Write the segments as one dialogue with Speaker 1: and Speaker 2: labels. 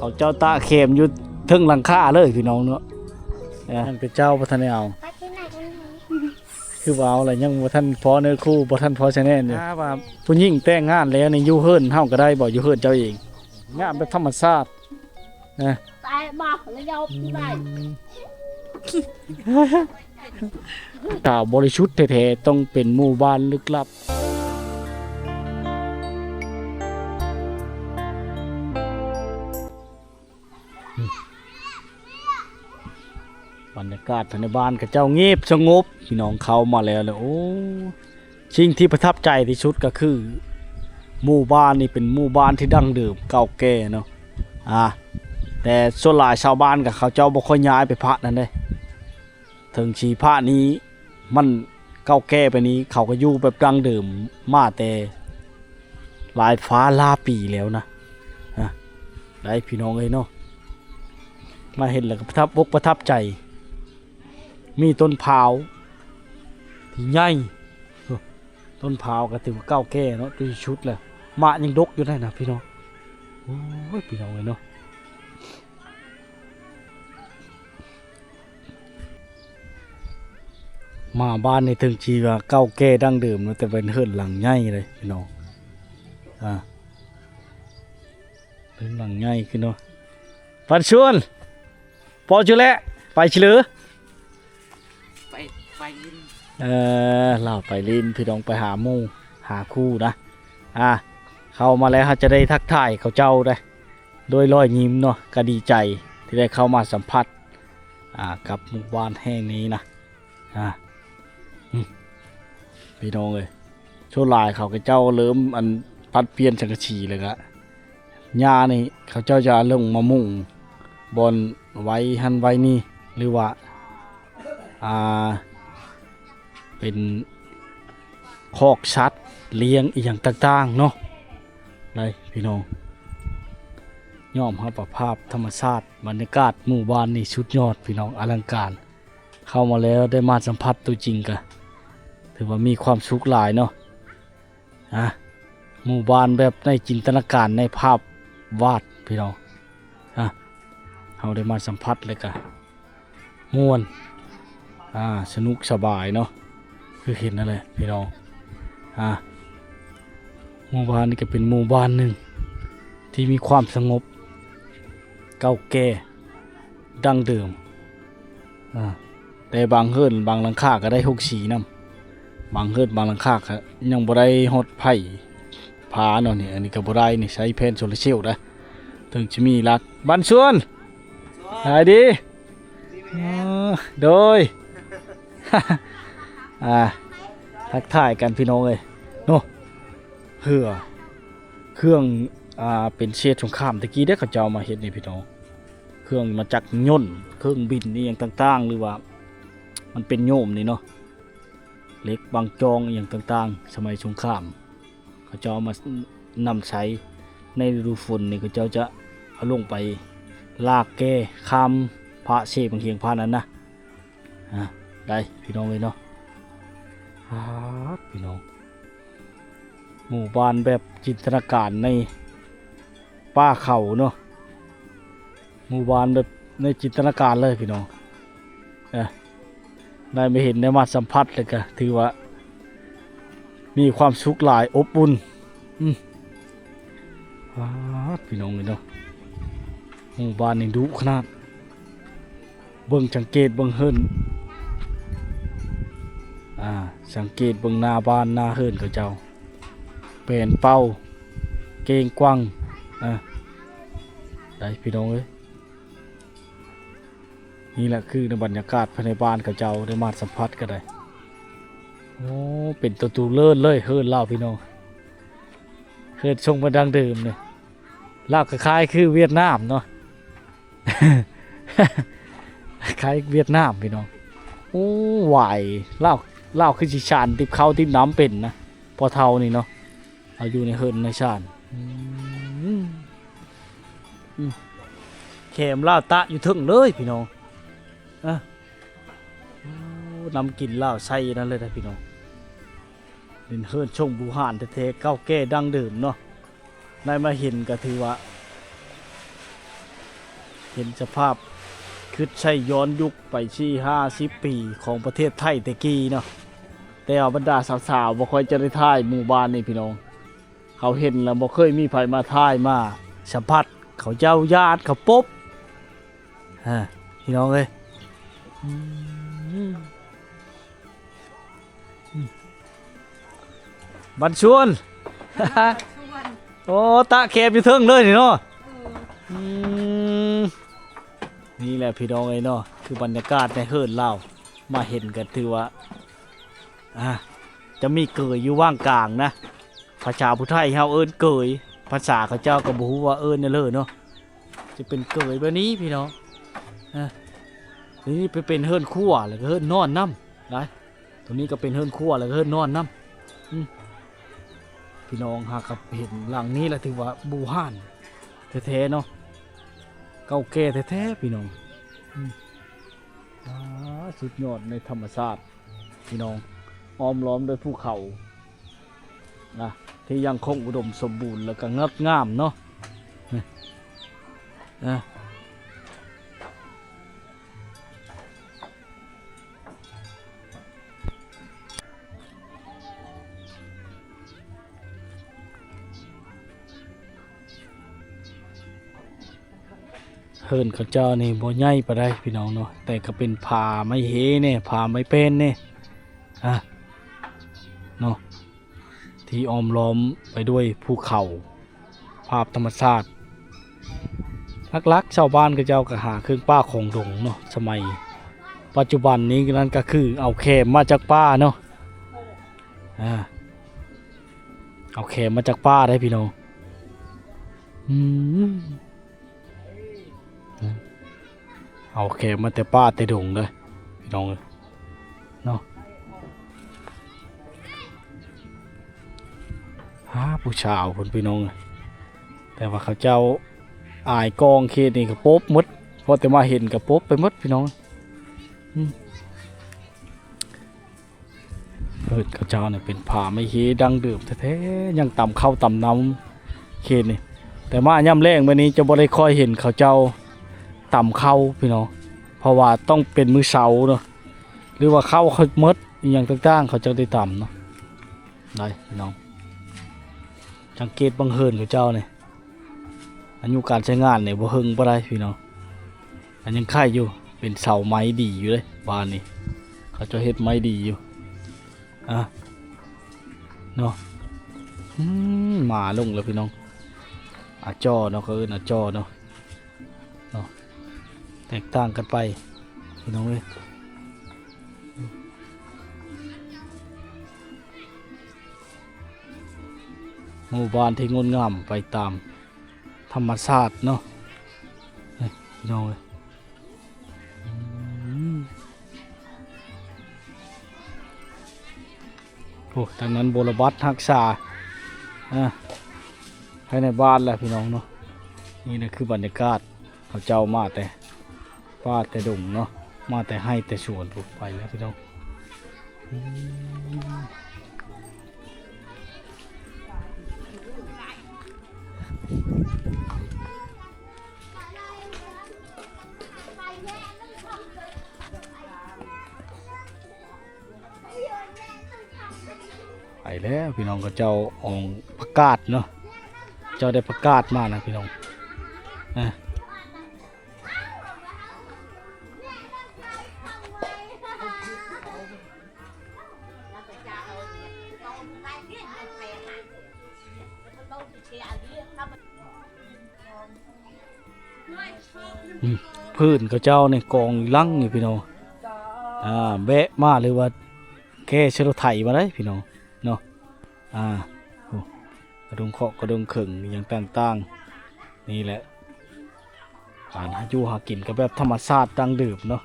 Speaker 1: เขาเจ้าตาเข็มอยู่ทึงหลังคาเลยพี่น้องเนาะนั่นเป็นเจ้าบ่ทันได้เอาคือว่าเอาอะไรยังบ่ทันพอเนื้อคู่บ่ทันพอชะแน่นอยู่ว่าผู้หญิงแต่งงานแล้วนี่อยู่เฮิรนเฮาก็ได้บ่อยู่เฮิรนเจ้าเองงามแบบธรรมชาตินะ
Speaker 2: ตายบอกแล้วยอมได้
Speaker 1: ข่าวบริสุทธิ์แท้ๆต้องเป็นหมู่บ้านลึกลับบรรยากาศภายในบ้านกับเจ้าเงียบสงบพี่น้องเข้ามาแล้วโอ้สิ่งที่ประทับใจที่สุดก็คือหมู่บ้านนี่เป็นหมู่บ้านที่ดั้งเดิมเก่าแก่เนาะแต่ส่วนหลายชาวบ้านกับเขาเจ้าบ่ค่อยย้ายไปพระนั่นเด้ถึงชีพระนี้มันเก่าแก่ไปนี้เขาก็อยู่แบบดั้งเดิมมาแต่หลายฟ้าลาปีแล้วนะได้พี่น้องเนาะมาเห็นแล้วก็ประทับใจมีต้นพร้าวที่ใหญ่ต้นพร้าวก็ถือว่าเก่าแก่เนาะตัวชุดเลยมะยังดกอยู่ได้นะพี่น้องโอ้ยพี่น้องเลยเนาะมาบ้านในถึงชีว่าเก่าแก่ดั้งเดิมเนาะแต่เป็นเฮือนหลังใหญ่เลยพี่น้องเป็นหลังใหญ่ขึ้นเนาะปันชวนพอจุแล้วไปเฉลือ
Speaker 2: ไปลิน
Speaker 1: เราไปลินพี่น้องไปหาหมู่หาคู่นะเข้ามาแล้วเขาจะได้ทักทายเขาเจ้าได้โดยรอยยิ้มเนาะก็ดีใจที่ได้เข้ามาสัมผัสกับหมู่บ้านแห่งนี้นะพี่น้องเลยช่วงลายเขาเจ้าเริ่มอันพัดเปลี่ยนสังกะสีเลยละหญ้านี่เขาเจ้าจะลงมามุ่งบนไว้หันไว้นี่หรือว่าเป็นคอกชัดเลี้ยงอีกอย่างต่างๆเนาะได้พี่น้องย่อมรับประภาพธรรมชาติบรรยากาศหมู่บ้านนี่ชุดยอดพี่น้องอลังการเข้ามาแล้วได้มาสัมผัสตัวจริงกันถือว่ามีความสุขหลายเนาะหมู่บ้านแบบในจินตนาการในภาพวาดพี่น้องเราได้มาสัมผัสเลยกันม่วนสนุกสบายเนาะคือเห็นนั่นแหละพี่น้องหมู่บ้านนี้ก็เป็นหมู่บ้านหนึ่งที่มีความสงบเก่าแก่ดั้งเดิมแต่บางเฮือนบางหลังคาก็ได้6 สีนำบางเฮือนบางหลังคาก็ยังบ่ได้ฮอดไผ่ผาเนาะนี่อันนี้ก็บ่ได้นี่ใช้แผ่นโซลาร์เซลล์นะถึงจะมีรักบ้านสวนหายดีโดย ทักทายกันพี่น้องเลยเนาะเครื่องเป็นเศษสงครามตะกี้ได้เขาเจ้ามาเห็นนี่พี่น้องเครื่องมาจากยนต์เครื่องบินนี่อย่างต่างๆหรือว่ามันเป็นโยมนี่เนาะเล็กบางจองอย่างต่างๆสมัยสงครามเขาเจ้ามานำใช้ในฤดูฝนนี่เขาเจ้าจะเอาลงไปลากแก้ข้ามพระเชบางเฮียงพานั้นนะได้พี่น้องเลยเนาะพี่น้องหมู่บ้านแบบจินตนาการในป่าเขาเนาะหมู่บ้านแบบในจินตนาการเลยพี่น้องได้ไม่เห็นได้มาสัมผัสเลยก็ถือว่ามีความสุขหลายอบอุ่นพี่น้องเลยเนาะหมู่บ้านนี่ดุขนาดเบิ่งสังเกตเบิ่งเฮิรนสังเกตเบิ่งหน้าบ้านหน้าเฮิรนเขาเจ้าเป็นเป้าเก่งกว้างได้พี่น้องเอ้ยนี่แหละคือในบรรยากาศภายในบ้านเขาเจ้าได้มาสัมผัสกันได้โอ้เป็นตัวเลิศเลยเฮิรนเล่าพี่น้องเฮิรนทรงมาดังเดิมเนี่ยเล่าคล้ายๆคือเวียดนามเนาะ คล้ายเวียดนามพี่น้องโอ้ไหวเล่าคือชิชานติบเข้าติบน้ำเป็นนะพอเท่านี่เนาะเอาอยู่ในเฮิรนในชานเข็มเล่าตะอยู่ถึงเลยพี่น้องนำกินเล่าใส่นั่นเลยนะพี่น้องเป็นเฮิรนชงบูหานเทเก้าแก่ดังเดิมเนาะได้มาเห็นก็ถือว่า เห็นสภาพคือใช้ย้อนยุคไปที่50 ปีของประเทศไทยแต่กี้เนาะแต่ว่าบรรดาสาวๆบ่ค่อยจะได้ถ่ายหมู่บ้านนี่พี่น้องเขาเห็นแล้วบ่เคยมีไผมาถ่ายมาสัมผัสเขาเจ้าญาติเขาปุ๊บพี่น้องเอ้ยบันชวน โอ้ตะแคบอยู่เทิงเลยนี่เนาะนี่แหละพี่น้องเอ้ยเนาะคือบรรยากาศในเฮิรนเล่ามาเห็นกันถือว่าจะมีเกยอยู่ว่างกลางนะภาษาผู้ไทยเฮาเอิ้นเกยภาษาเขาเจ้าก็บ่ฮู้ว่าเอิ้นนั่นเลยเนาะจะเป็นเกยแบบนี้พี่น้องนี่ไปเป็นเฮิรนคั่วแล้วก็เฮิรนนอนน้ำนะตรงนี้ก็เป็นเฮิรนคั่วแล้วก็เฮิรนนอนน้ำพี่น้องหากกับเห็นหลังนี้แหละถือว่าบูฮ่านแท้ๆเนาะเก่าแก่แท้ๆพี่น้องสุดยอดในธรรมชาติพี่น้องอ้อมล้อมด้วยภูเขานะที่ยังคงอุดมสมบูรณ์แล้วก็งดงามเนาะเฮิรนเขาเจ้านี่บ่ใหญ่ปานใดพี่น้องเนาะแต่ก็เป็นผาไม้เฮเนี่ยผาไม้เป็นเนี่ยเนาะที่อ้อมล้อมไปด้วยภูเขาภาพธรรมชาติลักๆชาวบ้านเขาเจ้าก็หาเครื่องป้าของดงเนาะสมัยปัจจุบันนี้นั่นก็คือเอาแคมมาจากป่าเนาะเอาแคมมาจากป่าได้พี่น้องเอาแคมมาแต่ป่าแต่ดงเลยพี่น้องเลยเนาะผู้ชาวคนพี่น้องแต่ว่าเขาเจ้าอายกองเขตนี่ก็ป๊บมดพอแต่มาเห็นก็ป๊บไปมดพี่น้องเขาเจ้าเนี่ยเป็นผาไม่เฮดังเดิมแท้ๆยังต่ำเข้าต่ำน้ำเขตนี่แต่มาย่ำแรงวันนี้จะบ่ได้ค่อยเห็นเขาเจ้าต่ำเข้าพี่น้องเพราะว่าต้องเป็นมือเสาเนาะหรือว่าเข้าเขามดอย่างต่างๆเขาจะได้ต่ำเนาะได้พี่น้องสังเกตบังเฮิรนของเจ้าเนี่ยอายุการใช้งานเนี่ยบ่เฮิงบ่ได้พี่น้องอันยังค่ายอยู่เป็นเสาไม้ดีอยู่เลยบ้านนี้เขาจะเฮ็ดไม้ดีอยู่เนาะมาลงแล้วพี่น้องอาจอเนาะเขาเอิ้นอาจอเนาะแตกต่างกันไปพี่น้องเอ้ยหมู่บ้านที่งดงามไปตามธรรมชาติเนาะพี่น้องเลยโอ้ทางนั้นโบราบัตทักษาภายในบ้านแหละพี่น้องเนาะนี่นะคือบรรยากาศเขาเจ้ามาแต่ป่าแต่ดงเนาะมาแต่ให้แต่สวนปลูกไปแล้วพี่น้องไปแล้วพี่น้องก็เจ้าองประกาศเนาะเจ้าได้ประกาศมานะพี่น้องพื้นก็เจ้าในกองลังอยู่พี่น้องแบะมาหรือว่าแค่เชื้อไถมาได้พี่น้องเนาะกระดงเคาะกระดงเข่งอย่างต่างๆนี่แหละการหาอยู่หากินกับแบบธรรมชาติดังดื่มเนาะ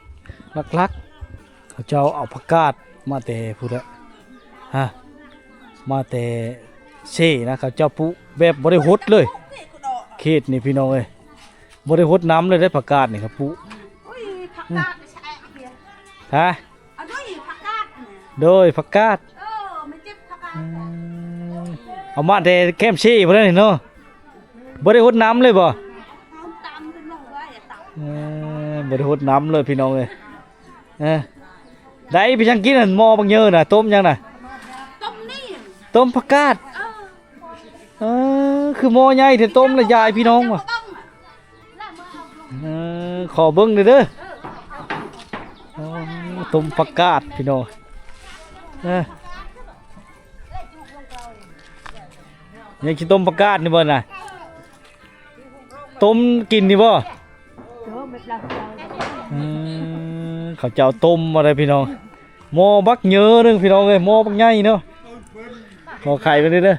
Speaker 1: ลักๆเขาเจ้าเอาผักกาดมาแต่พูดละมาแต่เช่นะเขาเจ้าปุ๊แบบบริหดเลยเขตนี่พี่น้องเอ้ยบริหดน้ำเลยได้ผักกาดนี่ครับปุ๊ฮะโดยผักกาดเอามาแต่แคมชี่พวกนั้นเนาะบริหดน้ำเลยบ่ บ่ได้หดน้ำเลยพี่น้องเอ้ยได้ไปจังกินนั่นหม้อบางเยอะน่ะต้มยังน่ะ
Speaker 2: ต้มนี่
Speaker 1: ต้มผักกาดคือหม้อใหญ่ที่ต้มแล้วยายพี่น้องว่ะขอเบิ่งหน่อยเด้อต้มผักกาดพี่น้องยังสิต้มผักกาดนี่บ่น่ะต้มกินนี่บ่เขาเจ้าต้มอะไรพี่น้องหม้อบักเยอะนึงพี่น้องเอ้ยหม้อบักใหญ่เนาะขอไข่ไปเด้อ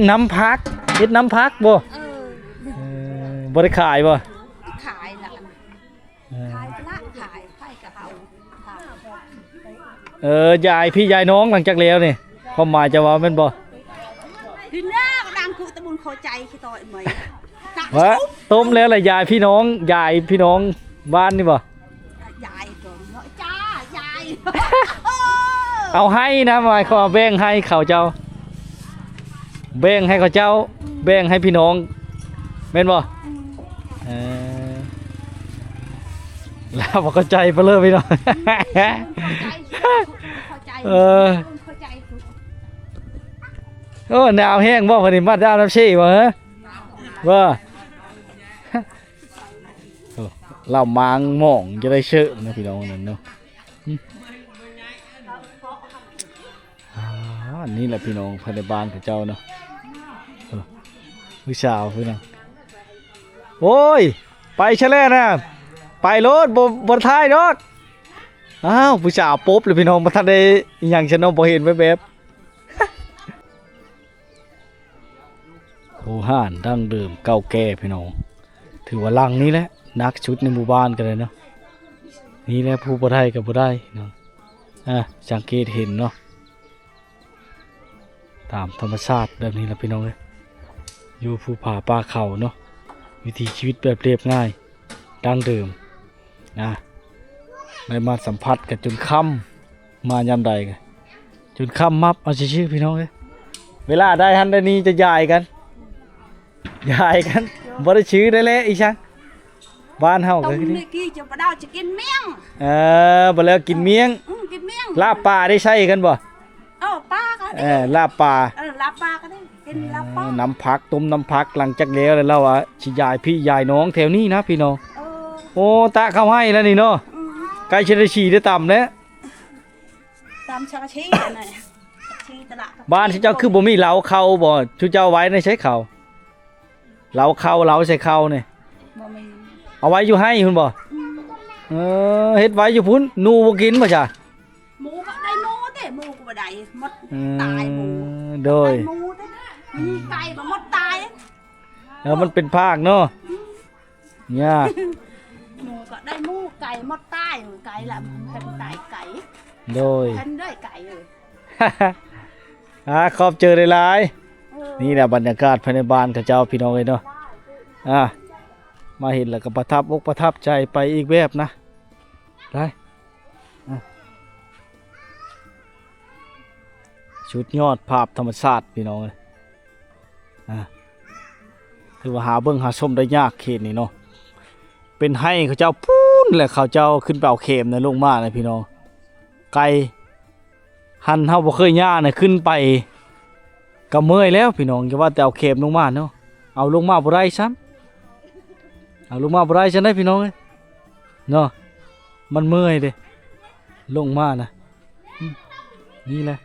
Speaker 1: น้ำพักเฮ็ดน้ำพักบ่บ่ได้ขายบ่
Speaker 2: ขายละขายละขายไข่กะเพราย
Speaker 1: ายพี่ยายน้องหลังจากแล้วนี่ความหมายจะว่าแม่นบ่
Speaker 2: คือหน้าดังคือตะบุญโคใจคือต่อยไหม
Speaker 1: วะต้มแล้วล่ะยายพี่น้องบ้านนี่บ่
Speaker 2: ยายก่อนเนาะจ้ายาย
Speaker 1: เอาให้นะหมายความแบ่งให้เขาเจ้าแบ่งให้เขาเจ้าแบ่งให้พี่น้องแม่นบ่แล้วบ่เข้าใจไปเลยพี่น้องโอ้หนาวแห้งบ่พอดีมาดาวน้ำชี่บ่ฮะว่าเรามางหม่องจะได้เชื่อนะพี่น้องนั่นเนาะนี่แหละพี่น้องภายในบ้านของเจ้าเนาะผู้สาวพี่น้องโอ้ยไปเฉลยนะไปรถบนท้ายรถอ้าวผู้สาวปุ๊บเลยพี่น้องมาทันได้ยังฉันน้องพอเห็นแบบโอ้ห่านดั้งเดิมเก่าแก่พี่น้องถือว่าลังนี้แหละนักชุดในหมู่บ้านกันเลยเนาะนี่แหละผู้บ่ได้กับบ่ได้เนาะสังเกตเห็นเนาะตามธรรมชาติแบบนี้แหละพี่น้องเลยอยู่ภูผาป่าเขาเนาะวิถีชีวิตแบบเรียบง่ายดั้งเดิมนะได้มาสัมผัสกันจนค่ำมายามใดกันจนค่ำมับเอาชื่อพี่น้องเลยเวลาได้ฮันได้นี้จะย้ายกันบ่ได้ชื่อได้แล้วอีช่างบ้านเฮาก็คือนี่
Speaker 2: กี้จะบ่ดาวจะกินเมี่ยง
Speaker 1: บ่แล้วกินเมี่ยงลาบปลาได้ใช้กันบ่
Speaker 2: ปลาก็ได้
Speaker 1: ลาบปลา
Speaker 2: ลาบปลาก็ได้กินลาบปลา
Speaker 1: น้ำพักต้มน้ำพักหลังจากแล้วแล้วอ่ะสิยายพี่ยายน้องแถวนี้นะพี่น้องโอ้ตะเข้าให้แล้วนี่เนาะใกล้จะได้ฉี่ได้ต่ำแล้ว
Speaker 2: ตามชาชีน่ะชีตลาด
Speaker 1: บ้านที่เจ้าคือบ่มีเหลาเข้าบ่ชูเจ้าไว้ในใช้เข้าเหลาเข้าเหลาใส่เข้านี่เอาไว้อยู่ให้คุณบ่เฮ็ดไว้อยู่พุ่นหนูบ่กินบ่จ้ะ
Speaker 2: หมูก็ได้หนูเด้หมูก็บ่ได้หมดตายหมู
Speaker 1: โดย
Speaker 2: หมูเด้มีไก่บ่หมดตาย
Speaker 1: มันเป็นภาคเนาะเนี่ย
Speaker 2: หมูก็ได้หมูไก่หมดตายไก่ละแผ่นตายไก่
Speaker 1: โดย
Speaker 2: แผ่นได้ไก่เลย
Speaker 1: ขอบเจอหลายๆนี่แหละบรรยากาศภายในบ้านกับเจ้าพี่น้องเลยเนาะมาเห็นแล้วก็ประทับอกประทับใจไปอีกแบบนะได้ชุดยอดภาพธรรมชาติพี่น้องเลยถือว่าหาเบิ่งหาชมได้ยากเขตนี้เนาะเป็นให้เขาเจ้าพูนแหละเขาเจ้าขึ้นเป่าเข็มในลงมาเลยพี่น้องไกลหันเฮาบ่เคยย่าเนี่ยขึ้นไปก็เมื่อยแล้วพี่น้องอย่าว่าแต่เอาเข็มลงมาเนาะเอาลงมาบ่ได้ซ้ำเอาลงมาบ่ได้ฉันได้พี่น้องเนาะมันเมื่อยเด้ลงมานะนี่แหละ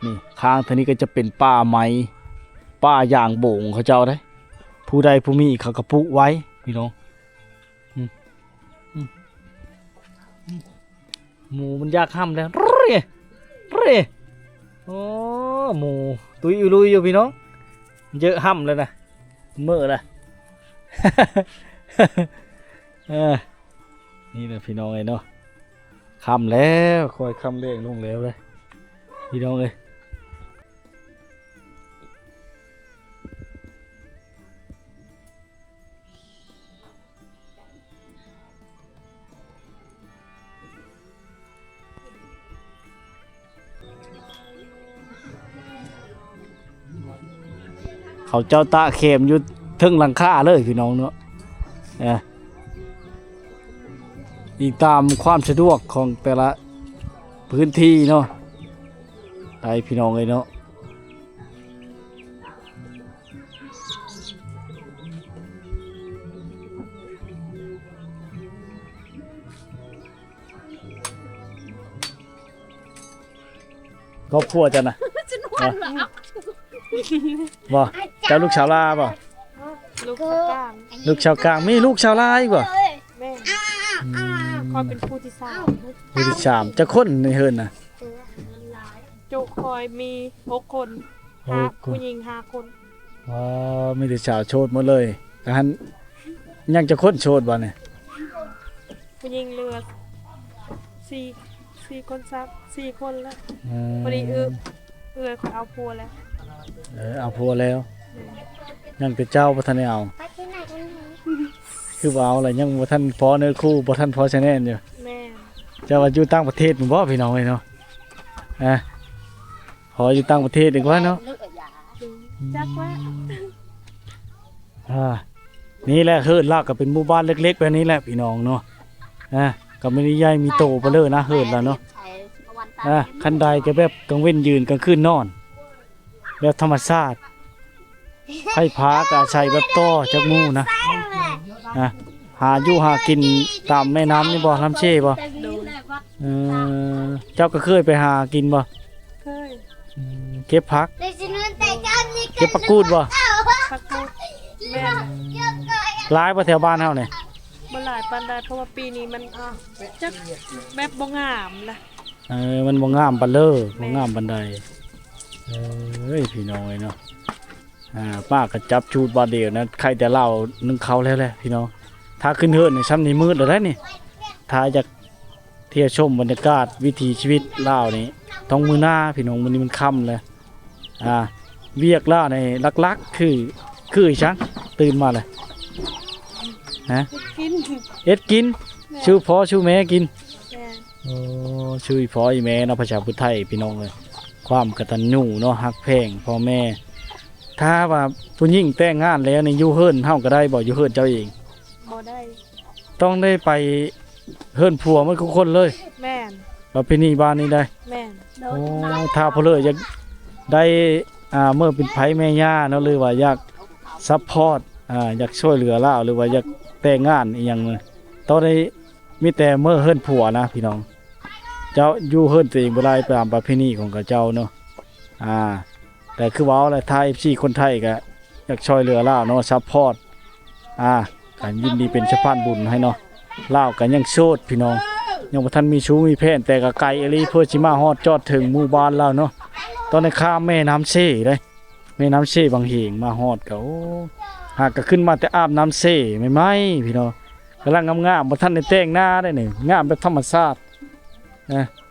Speaker 1: นี่ข้างทางนี้ก็จะเป็นป่าไม้ป่าอย่างโบ่งเขาเจ้าได้ผู้ใดผู้มีเขาก็ปลูกไว้พี่น้องหมูมันยากห้ามแล้วเร่โอ้หมูตุยลุยอยู่พี่น้องเยอะห้ำเลยนะเมื่อละนี่แหละพี่น้องเนาะคำแล้วคอยคำเลี้ยงลงแล้วเลยพี่น้องเลย เขาเจ้าตาเข็มอยู่เทึงหลังคาเลยพี่น้องเนาะอีกตามความสะดวกของแต่ละพื้นที่เนาะได้พี่น้องเลยเนาะครอบครัวจ้ะนะ
Speaker 2: ฉันวันละ
Speaker 1: บ่เจ้าลูกชาวลาบ่
Speaker 3: ลูกกลาง
Speaker 1: ลูกชาวกลางมีลูกชาวลาอีกบ่
Speaker 3: แม่คอยเป็นผู้ที่สาม
Speaker 1: ผู้ที่สามจะคนในเฮิรนน่ะ
Speaker 3: จุคอยมี6 คนห้าผู้หญิง5 คน
Speaker 1: อ๋อมีแต่ชาวโชดหมดเลยแต่หันยังจะคนโชดบ่เนี่ย
Speaker 3: ผู้หญิงเหลือ4 คนซัก4 คนแล้วพอดีคอยเอาผัวแล้ว
Speaker 1: เอาพัวแล้วยังเป็นเจ้าบ่ทันได้เอาคือบ่เอาอะไรยังบ่ทันพอเนื้อคู่บ่ทันพอชะแนนอยู่
Speaker 3: แม่
Speaker 1: เจ้าว่าอยู่ต่างประเทศมึงบ่พี่น้องเอ้ยเนาะขออยู่ต่างประเทศดีกว่าเนาะ
Speaker 3: จักว่า
Speaker 1: นี่แหละเฮิรนลากก็เป็นหมู่บ้านเล็กๆแบบนี้แหละพี่น้องเนาะก็ไม่ได้ใหญ่มีโตเบ้อเร่อนะเฮิรนแล้วเนาะคันใดก็แบบกลางเว้นยืนกลางคืนนอนแบบธรรมชาติให้พาก็อาศัยแบบต่อจากหมู่นะหาอยู่หากินตามแม่น้ำนี่บ่ลำเช่บ่เจ้าก็เคยไปหากินบ่
Speaker 3: เคย
Speaker 1: เก็บผักเก็บผักกูดบ่
Speaker 3: พักมุดแม่
Speaker 1: หลายบ่แถวบ้านเฮานี่
Speaker 3: บ่หลายปานใดเพราะว่าปีนี้มันจักแบบบ่งามล่ะ
Speaker 1: มันบ่งามปานเด้อบ่งามปานใดเอ้ยพี่น้องเอ้ยเนาะป้าก็จับชูดบาดเดียวนะใครแต่เล่านึงเขาแล้วแหละพี่น้องถ้าขึ้นเฮิรนนี่ซ้ำนี่มืดแล้วได้นี่ถ้าอยากเที่ยวชมบรรยากาศวิถีชีวิตลาวนี่ต้องมื้อหน้าพี่น้องมื้อนี้มันค่ำแล้วเวียกลาวในลักๆคืออีจังตื่นมาเลยฮะ
Speaker 3: กิน
Speaker 1: เอ็ดกินชื่อพ่อชื่อแม่กิน
Speaker 3: แม่
Speaker 1: โอ้ชื่อพ่ออีแม่เนาะภาษาพุทธไทยพี่น้องเลยความกตัญญูเนาะฮักแพงพ่อแม่ถ้าว่าผู้หญิงแต่งงานแล้วนี่อยู่เฮิรนเฮาก็ได้บ่อยู่เฮิรนเจ้าเอง
Speaker 3: บ่ได้
Speaker 1: ต้องได้ไปเฮิรนผัวมันทุกคนเลย
Speaker 3: แม่น
Speaker 1: ประเพณีบ้านนี้ได้
Speaker 3: แม่น
Speaker 1: โอ้ถ้าเพนเลยอยากได้เมื่อเป็นไผแม่ย่าเนาะหรือว่าอยากซัพพอร์ตอยากช่วยเหลือลาวหรือว่าอยากแต่งงานอีหยังต้องได้มีแต่เมื่อเฮิรนผัวนะพี่น้องเจ้าอยู่เฮิรนตัวเองบ่ได้ตามประเพณีของเจ้าเนาะแต่คือว่าอะไรไทยพี่คนไทยก็อยากช่วยเหลือลาวเนาะซัพพอร์ตการยินดีเป็นสะพานบุญให้เนาะลาวก็ยังโสดพี่น้องยังบ่ทันมีชู้มีแฟนแต่ก็ไกลอลีเพื่อสิมาฮอดจอดถึงหมู่บ้านแล้วเนาะตอนในข้ามแม่น้ำเซ่เลยแม่น้ำเซ่บางเหงมาฮอดก็หากก็ขึ้นมาแต่อาบน้ำเซ่ไม่ไหมพี่น้องกำลังงามๆบ่ทันได้แต่งหน้าได้นี่งามแบบธรรมชาติ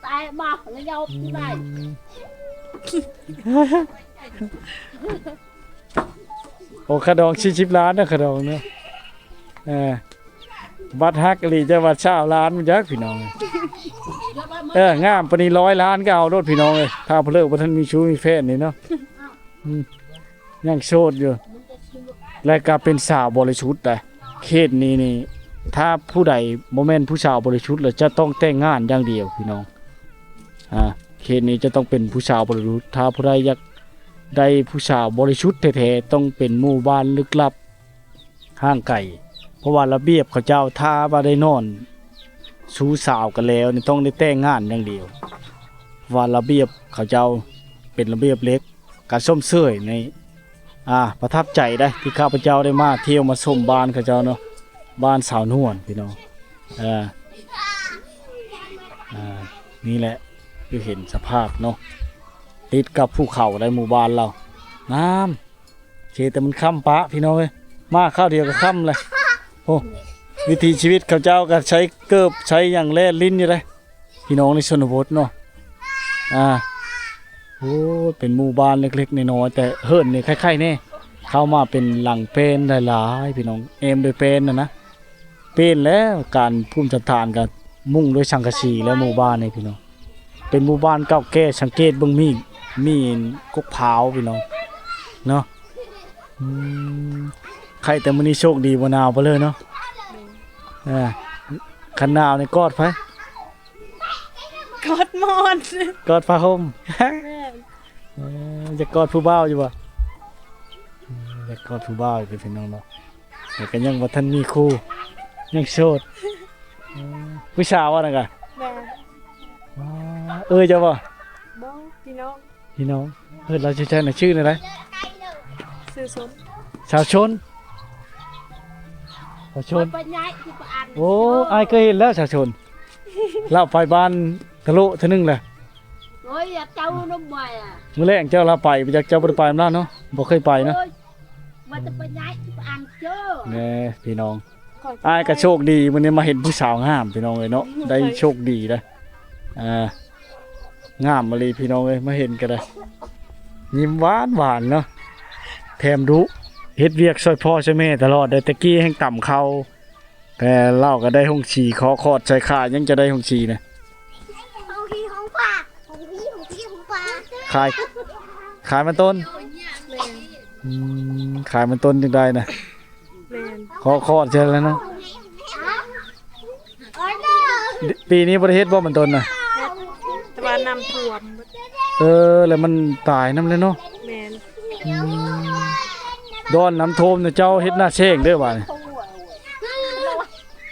Speaker 2: ตายบ้าแล้วยาวได้
Speaker 1: โอ้ขะดอง40 ล้านนะขะดองเนาะบัตรฮักอลีจะว่า20 ล้านมันยักพี่น้องงามปานนี้100 ล้านก็เอารถพี่น้องเลยถ้าเพิ่นบ่ทันมีชู้มีแฟนนี่เนาะยังโสดอยู่และก็เป็นสาวบริสุทธิ์ได้เขตนี้นี่ถ้าผู้ใดบ่แม่นผู้สาวบริสุทธิ์แล้วจะต้องแต่งงานอย่างเดียวพี่น้องเขตนี้จะต้องเป็นผู้สาวบริสุทธิ์ถ้าผู้ใดอยากได้ผู้สาวบริสุทธิ์แท้ๆต้องเป็นหมู่บ้านลึกลับห้างไก่เพราะว่าระเบียบเขาเจ้าถ้าว่าได้นอนชู้สาวกันแล้วนี่ต้องได้แต่งงานอย่างเดียวว่าระเบียบเขาเจ้าเป็นระเบียบเล็กการส้มเสื่อยในประทับใจได้ที่ข้าพเจ้าได้มาเที่ยวมาชมบ้านเขาเจ้าเนาะบ้านสาวนวลพี่น้องนี่แหละคือเห็นสภาพเนาะติดกับภูเขาในหมู่บ้านเราน้ำแต่มันค่ำปะพี่น้องเลยมาข้าวเดียวก็ค่ำเลยโอ้วิถีชีวิตเขาเจ้าก็ใช้เกิบใช้อย่างแล่ลิ้นอยู่เลยพี่น้องในชนบทเนาะโอ้เป็นหมู่บ้านเล็กๆน้อยๆแต่เฮิรนนี่คล้ายๆนี่เข้ามาเป็นหลังเป็นหลายๆพี่น้องเอมโดยเป็นนะเป็นแล้วการภูมิสถานกันมุ่งด้วยสังกะสีแล้วหมู่บ้านนี่พี่น้องเป็นหมู่บ้านเก่าแก่สังเกตเบิ่งมีกกพร้าวพี่น้องเนาะ อืมใครแต่มื้อนี้โชคดีบ่หนาวไปเลยเนาะ
Speaker 3: โดย
Speaker 1: คันหนาวนี่กอดไผ
Speaker 3: กอดหมอน
Speaker 1: กอดผ้าห่ม
Speaker 3: แม่
Speaker 1: จะกอดผู้บ่าวอยู่บ่จะกอดผู้บ่าวอยู่พี่น้องเนาะแต่ก็ยังบ่ทันมีคู่ยังโสดผู้สาวว่านั่นกะ
Speaker 3: แม่
Speaker 1: จ้ะบ่
Speaker 3: บ่พี่น้อง
Speaker 1: พี่น้องเราจะใช้ชื่ออะไร
Speaker 3: ซื้อสม
Speaker 1: ชาวชนชาวชน
Speaker 2: ไปย้ายที่ประอัน
Speaker 1: โอ้อายเคยเห็นแล้วชาวชนเราไปบ้านทะลุเท่านึงแหละ
Speaker 2: โอ้ยอย่าเจ้าน้ำใบอ่ะ
Speaker 1: มื้อแรกเจ้าเราไปจากเจ้าบ่ได้ไปนำเนาะบ่เคยไปเนาะ
Speaker 2: โอ้ยมันจะไปย้ายที่ประอันเจ้า
Speaker 1: แน่พี่น้อง
Speaker 3: ขอ
Speaker 1: อายก็โชคดีมื้อนี้มาเห็นผู้สาวงามพี่น้องเอ้ยเนาะได้โชคดีนะงามมาเลยพี่น้องเอ้ยมาเห็นก็ได้ยิ้มหวานหวานเนาะแถมดุเฮ็ดเวียกช่วยพ่อช่วยแม่ตลอดได้ตะกี้แห่งต่ำเขาแต่เล่าก็ได้ห้องฉี่ขอคอดใส่ขายังจะได้ห้องฉี่นะ
Speaker 2: ของพี่ของป้าของพี่ของป้า
Speaker 1: ขายมันต้น
Speaker 3: แม่
Speaker 1: ขายมันต้นจังได้นะ
Speaker 3: แม่น
Speaker 1: ขอคอดใช่แล้วเนาะ
Speaker 2: โอ้ยเนาะ
Speaker 1: ปีนี้บ่ได้เฮ็ดบ่มันต้นน่ะ
Speaker 3: เฮ็ดแต่ว่าน้ำท่วม
Speaker 1: แล้วมันตายนำเลยเนาะ
Speaker 3: แม่น
Speaker 1: ดอนน้ำท่วมเนี่ยเจ้าเฮ็ดหน้าแช่งเด้อว่านี่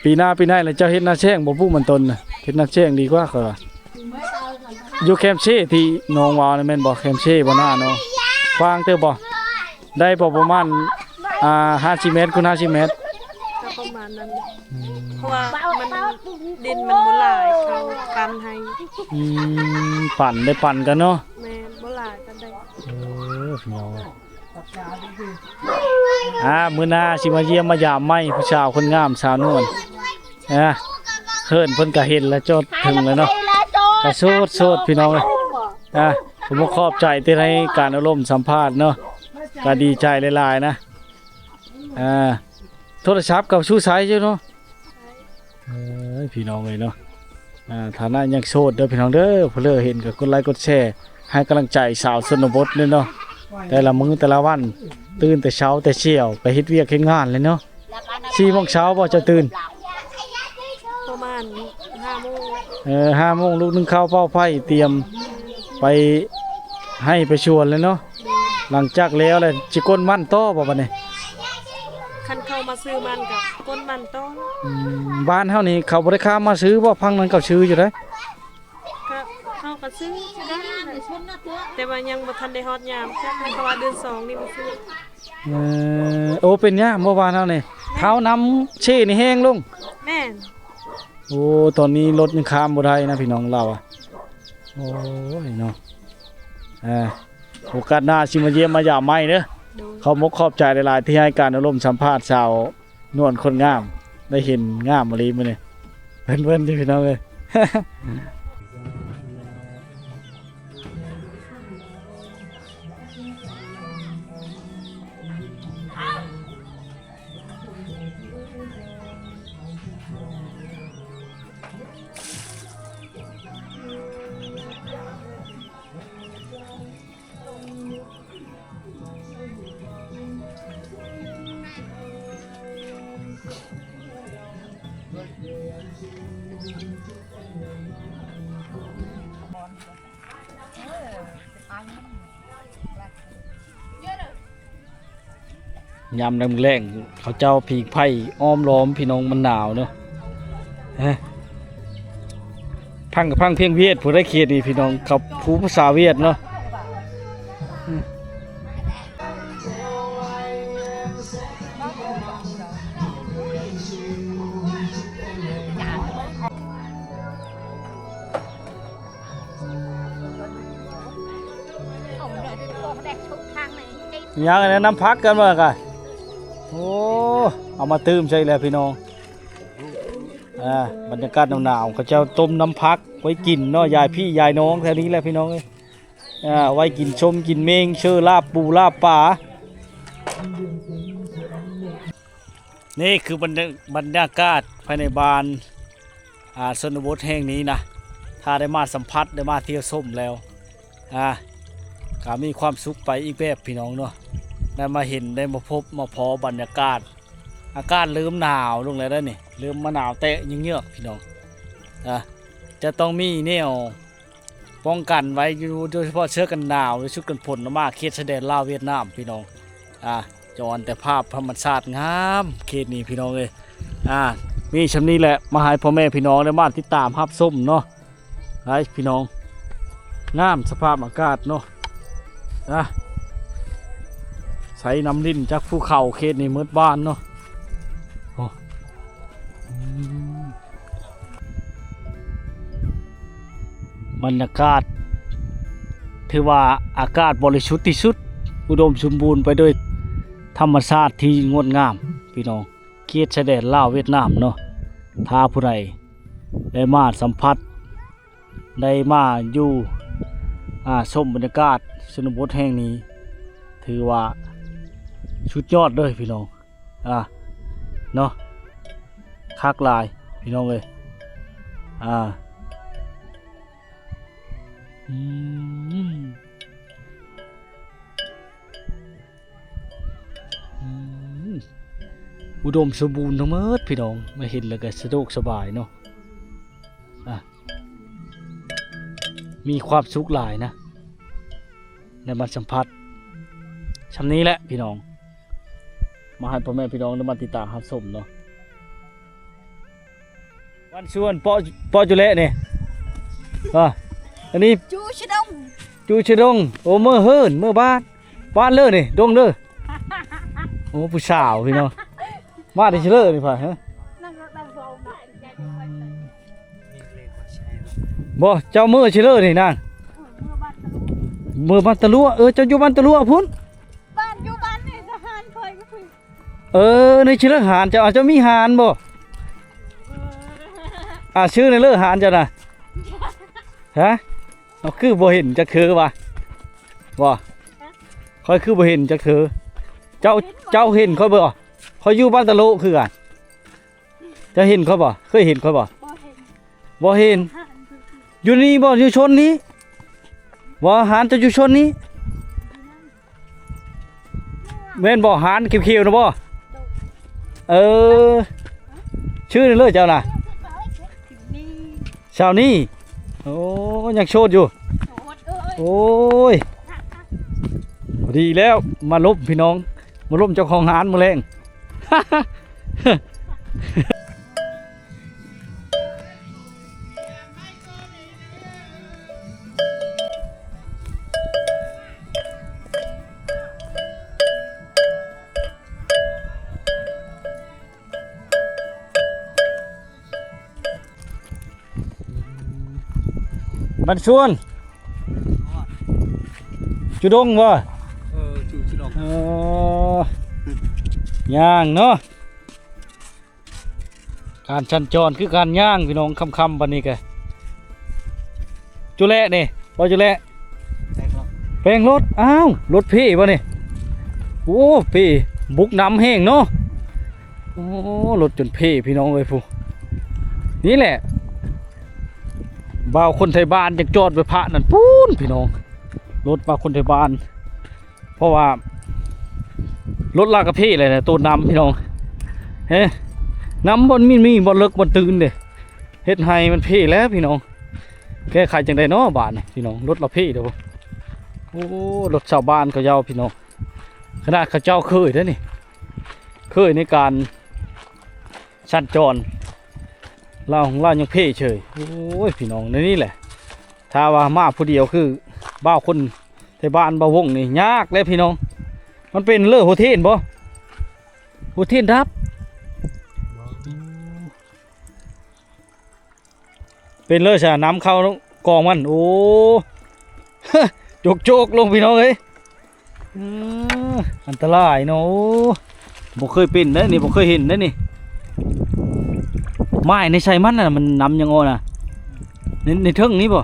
Speaker 1: ปีหน้าแล้วเจ้าเฮ็ดหน้าแช่งบ่ปลูกมันต้นน่ะเฮ็ดหน้าแช่งดีกว่าเขาว่าอยู่แคมป์เช่ที่หนองวาวนี่แม่นบ่แคมป์เช่บ่หน้าเนาะกว้างเด้อบ่ได้บ่ประมาณ50 เมตรคูณ50 เมตร
Speaker 3: ก็ประมาณนั้นเพราะว่ามันดินมันบ่หลายเขากันให้
Speaker 1: ปั่นกันเนาะ
Speaker 3: แม่นบ่หลายกันได้
Speaker 1: พี่น้องมื้อหน้าสิมาเยี่ยมมายามไหมผู้สาวคนงามสาวนวลเฮิ่นเพิ่นก็เห็นแล้วจดถึงแล้วเนาะก็โสดพี่น้องเอ้ยผมก็ขอบใจที่ให้การอารมณ์สัมภาษณ์เนาะก็ดีใจหลายๆนะโทรศัพท์กับชู้สายอยู่เนาะพี่น้องเอ้ยเนาะฐานะยังโสดเด้อพี่น้องเด้อเพิ่นเห็นก็กดไลค์กดแชร์ให้กำลังใจสาวชนบทเด้อเนาะแต่ละมื้อแต่ละวันตื่นแต่เช้าแต่เชี่ยวไปเฮ็ดเวียกเฮ็ดงานเลยเนาะ4 โมงเช้าบ่จะตื่น
Speaker 3: ประมาณ5 โมง
Speaker 1: 5 โมงลูกนึ่งข้าวเป้าไฟเตรียมไปให้ไปชวนเลยเนาะหลังจากแล้วเลยจิก้นมันต่อบ่บัดนี้
Speaker 3: คันเข้ามาซื้อมันกับก้นมันต้อง
Speaker 1: บ้านเฮานี่เขาบ่ได้ค้ามาซื้อบ่พังนั้นเขาซื้ออยู่เด้อ
Speaker 3: ก็เข้าก็ซื้อได้แต่ว่ายังบ่ทันได้ฮอดยามจักเพราะว่าเดือน2นี่บ่ซื้อ
Speaker 1: โอ้เป็นหยังเมื่อวานเฮานี่เท้าน้ำเช่นี่แห้งลง
Speaker 3: แม่น
Speaker 1: โอ้ตอนนี้รถยังข้ามบ่ได้นะพี่น้องเราโอ้ยเนาะโอกาสหน้าสิมาเยี่ยมมายามใหม่เด้อ
Speaker 3: โดย
Speaker 1: ขอบขอบใจหลายๆที่ให้การอารมณ์สัมภาษณ์สาวนวลคนงามได้เห็นงามมาลีมื้อนี้เพิ่นๆที่พี่น้องเอ้ย ยามแรงๆเขาเจ้าผีไผ่อ้อมล้อมพี่น้องมันหนาวเนาะพังกับพังเพียงเวียดผู้ได้เขียนนี่พี่น้องกับผู้ภาษาเวียดเนาะยังไงน้ำพักกันมากันโอ้เอามาตื้มใช่แล้วพี่น้องบรรยากาศหนาวๆเขาเจ้าต้มน้ำพักไว้กินเนาะยายพี่ยายน้องแถวนี้แหละพี่น้องเอ้ยไว้กินชมกินเมงเชื่อลาบปูลาบป่านี่คือบรรยากาศภายในบ้านชนบทแห่งนี้นะถ้าได้มาสัมผัสได้มาเที่ยวชมแล้วก็มีความสุขไปอีกแบบพี่น้องเนาะ ได้มาเห็นได้มาพบมาพอบรรยากาศอากาศเริ่มหนาวลงแล้วนี่เริ่มมาหนาวเตะยิ่งเยือกพี่น้องจะต้องมีแนวป้องกันไว้อยู่โดยเฉพาะเสื้อกันหนาวหรือชุดกันฝนมากเขตชายแดนลาวเวียดนามพี่น้องจอนแต่ภาพธรรมชาติงามเขตนี้พี่น้องเลยมีชำนี้แหละมาให้พ่อแม่พี่น้องได้มาติดตามภาพส้มเนาะไอ้พี่น้องงามสภาพอากาศเนาะใส่น้ำลิ้นจากภูเขาเขตนี้มืดบ้านเนาะบรรยากาศถือว่าอากาศบริสุทธิ์ที่สุดอุดมสมบูรณ์ไปด้วยธรรมชาติที่งดงามพี่น้องเขตชายแดนลาวเวียดนามเนาะถ้าผู้ใดได้มาสัมผัสได้มาอยู่ชมบรรยากาศชนบทแห่งนี้ถือว่าสุดยอดเลยพี่น้องเนาะคักลายพี่น้องเลยอุดมสมบูรณ์ทั้งหมดพี่น้องมาเห็นแล้วก็สะดวกสบายเนาะมีความสุขหลายนะในบรรสัมผัสชำนี้แหละพี่น้องมาให้พ่อแม่พี่น้องได้มาติดตามรับชมเนาะวันชวนปอจุเละเนี่ยอันนี้
Speaker 2: จูชดง
Speaker 1: จูชดงโอ้เมื่อเฮิร์นเมื่อบ้านเลยนี่ดงเลยโอ้ผู้สาวพี่น้องมาได้เชลนี่ป่ะฮะบ่เจ้าเมื่อเชลนี่นางเมื่อบ้านตะลัวเจ้าอยู่บ้านตะลัวพุ่น
Speaker 2: บ้านอยู่บ้านนี่ทหารคอยก็คุย
Speaker 1: ในเชลหานเจ้ามีหานบ่ชื่อในเลือหานเจ้าน่ะฮะคือบ่เห็นจะคือว่ะคอยคือบ่เห็นจะคือเจ้าเห็นเขาบ่เขาอยู่บ้านตะโลคือกันจะเห็นเขาบ่เคยเห็นเขาบ่บ่เห็นอยู่นี่บ่อยู่ชนนี้บ่หานจะอยู่ชนนี้แม่นบ่หานเขียวๆนะบ่ชื่อในเลือเจ้าน่ะชาวนี้โอ้ยังโชดอยู่โอ้ยดีแล้วมาลบพี่น้องมาลบเจ้าของหานมาแรงมันชวนจุดงวะ
Speaker 4: จุดง
Speaker 1: ย่างเนาะการชันจรคือการย่างพี่น้องคำบันนี้แกจุเละนี่พอจุเละแปลงรถรถพี่ป่ะนี่โอ้พี่บุกน้ำแห้งเนาะโอ้รถจนพี่น้องเลยผู้นี่แหละบ่าวคนไทยบ้านยังจอดไปพระนั่นปูนพี่น้องรถบ่าวคนไทยบ้านเพราะว่ารถลากกระเพาะเลยนะตัวน้ำพี่น้องน้ำบนมีบนเลิกบนตื่นเด้เฮ็ดให้มันเพาะแล้วพี่น้องแก้ไขจังไดเนาะบ้านพี่น้องรถละเพาะเด้อโอ้รถชาวบ้านเขาเจ้าพี่น้องขนาดเขาเจ้าเคยเด้อนี่เคยในการสัญจรเราของเรายังเพ่เฉยโอ้ยพี่น้องในนี่แหละถ้าว่ามาผู้เดียวคือบ้าคนที่บ้านบ้าวงนี่ยากเลยพี่น้องมันเป็นเลือดหัวเทียนบ่หัวเทียนทับเป็นเลือดชาน้ำเข้ากองมันโอ้ โจกลงพี่น้องเอ้ยอันตรายเนาะบ่เคยเป็นนะนี่บ่เคยเห็นนะนี่ไม้ในใส่มันน่ะมันนำยังโอน่ะในเทิงนี้บ่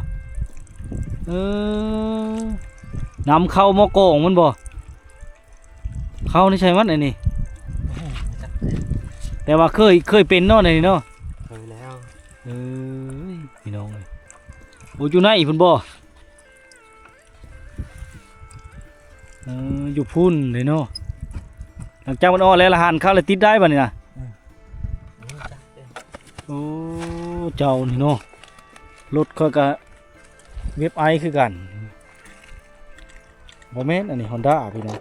Speaker 1: นำเข้ามอกองมันบ่เข้าในใส่มันไอ้นี่แต่ว่าเคยเป็นเนาะในนี่เนาะ
Speaker 4: เคยแล้ว
Speaker 1: พี่น้องเลยโอ้อยู่ไหนพุ่นบ่อยู่พุ่นเลยเนาะ หลังจากมันอ้อแล้วละหันเข้าเลยติดได้บ่นี่นะโอ้เจ้านี่เนาะรถค่อยก็เว็บไอคือกันบ่แม่นอันนี้ Honda พี่น้อง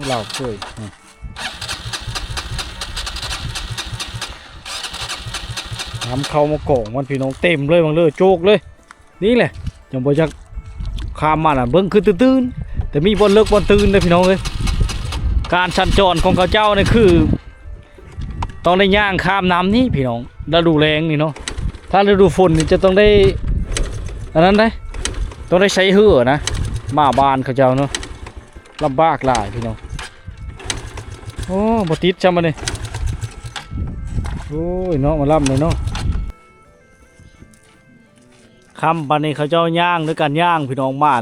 Speaker 1: เหล่าเคยน้ำเข้ามากองมันพี่น้องเต็มเลยบางเลยโจกเลยนี่แหละจังบ่จักข้ามมันอ่ะเบิ่งคือตื่นๆแต่มีบ่เลิกบ่ตื่นเด้อพี่น้องเอ้ยการสัญจรของเขาเจ้านี่คือต้องได้ย่างข้ามน้ำนี่พี่น้องฤดูแล้งนี่เนาะถ้าฤดูฝนนี่จะต้องได้อันนั้นได้ต้องได้ใช้เหือนะมาบ้านเขาเจ้าเนาะลำบากหลายพี่น้องโอ้บ่ติดจำมาเลยโอ้ยเนาะมาล่ำเลยเนาะคำปานนี้เขาเจ้าย่างด้วยกันย่างพี่น้องมา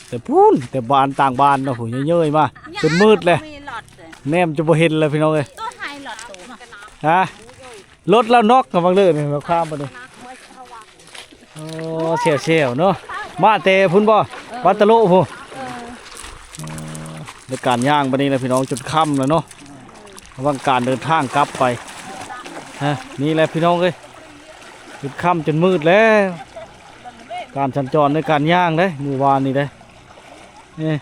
Speaker 1: แต่พูนแต่บานต่างบานเนาะผมเยอะๆมาจนมืดเลย
Speaker 2: มีหลอดเลย
Speaker 1: แนมจะบ่เห็นเลยพี่น้องเอ้ย
Speaker 2: ตัวไฮหลอดตัวมา
Speaker 1: ฮะรถเรานอกกับบางเรื่องนี่เราข้ามมาเลยโอ้เสียวๆเนาะมาแต่พุ่นบ่วัดตะโลพุ่นในการย่างปานนี้เลยพี่น้องจนค่ำแล้วเนาะระหว่างการเดินทางกลับไปฮะนี่แหละพี่น้องเอ้ยจนค่ำจนมืดแล้วการสัญจรในการย่างเด้หมู่บ้านนี่เด้นี่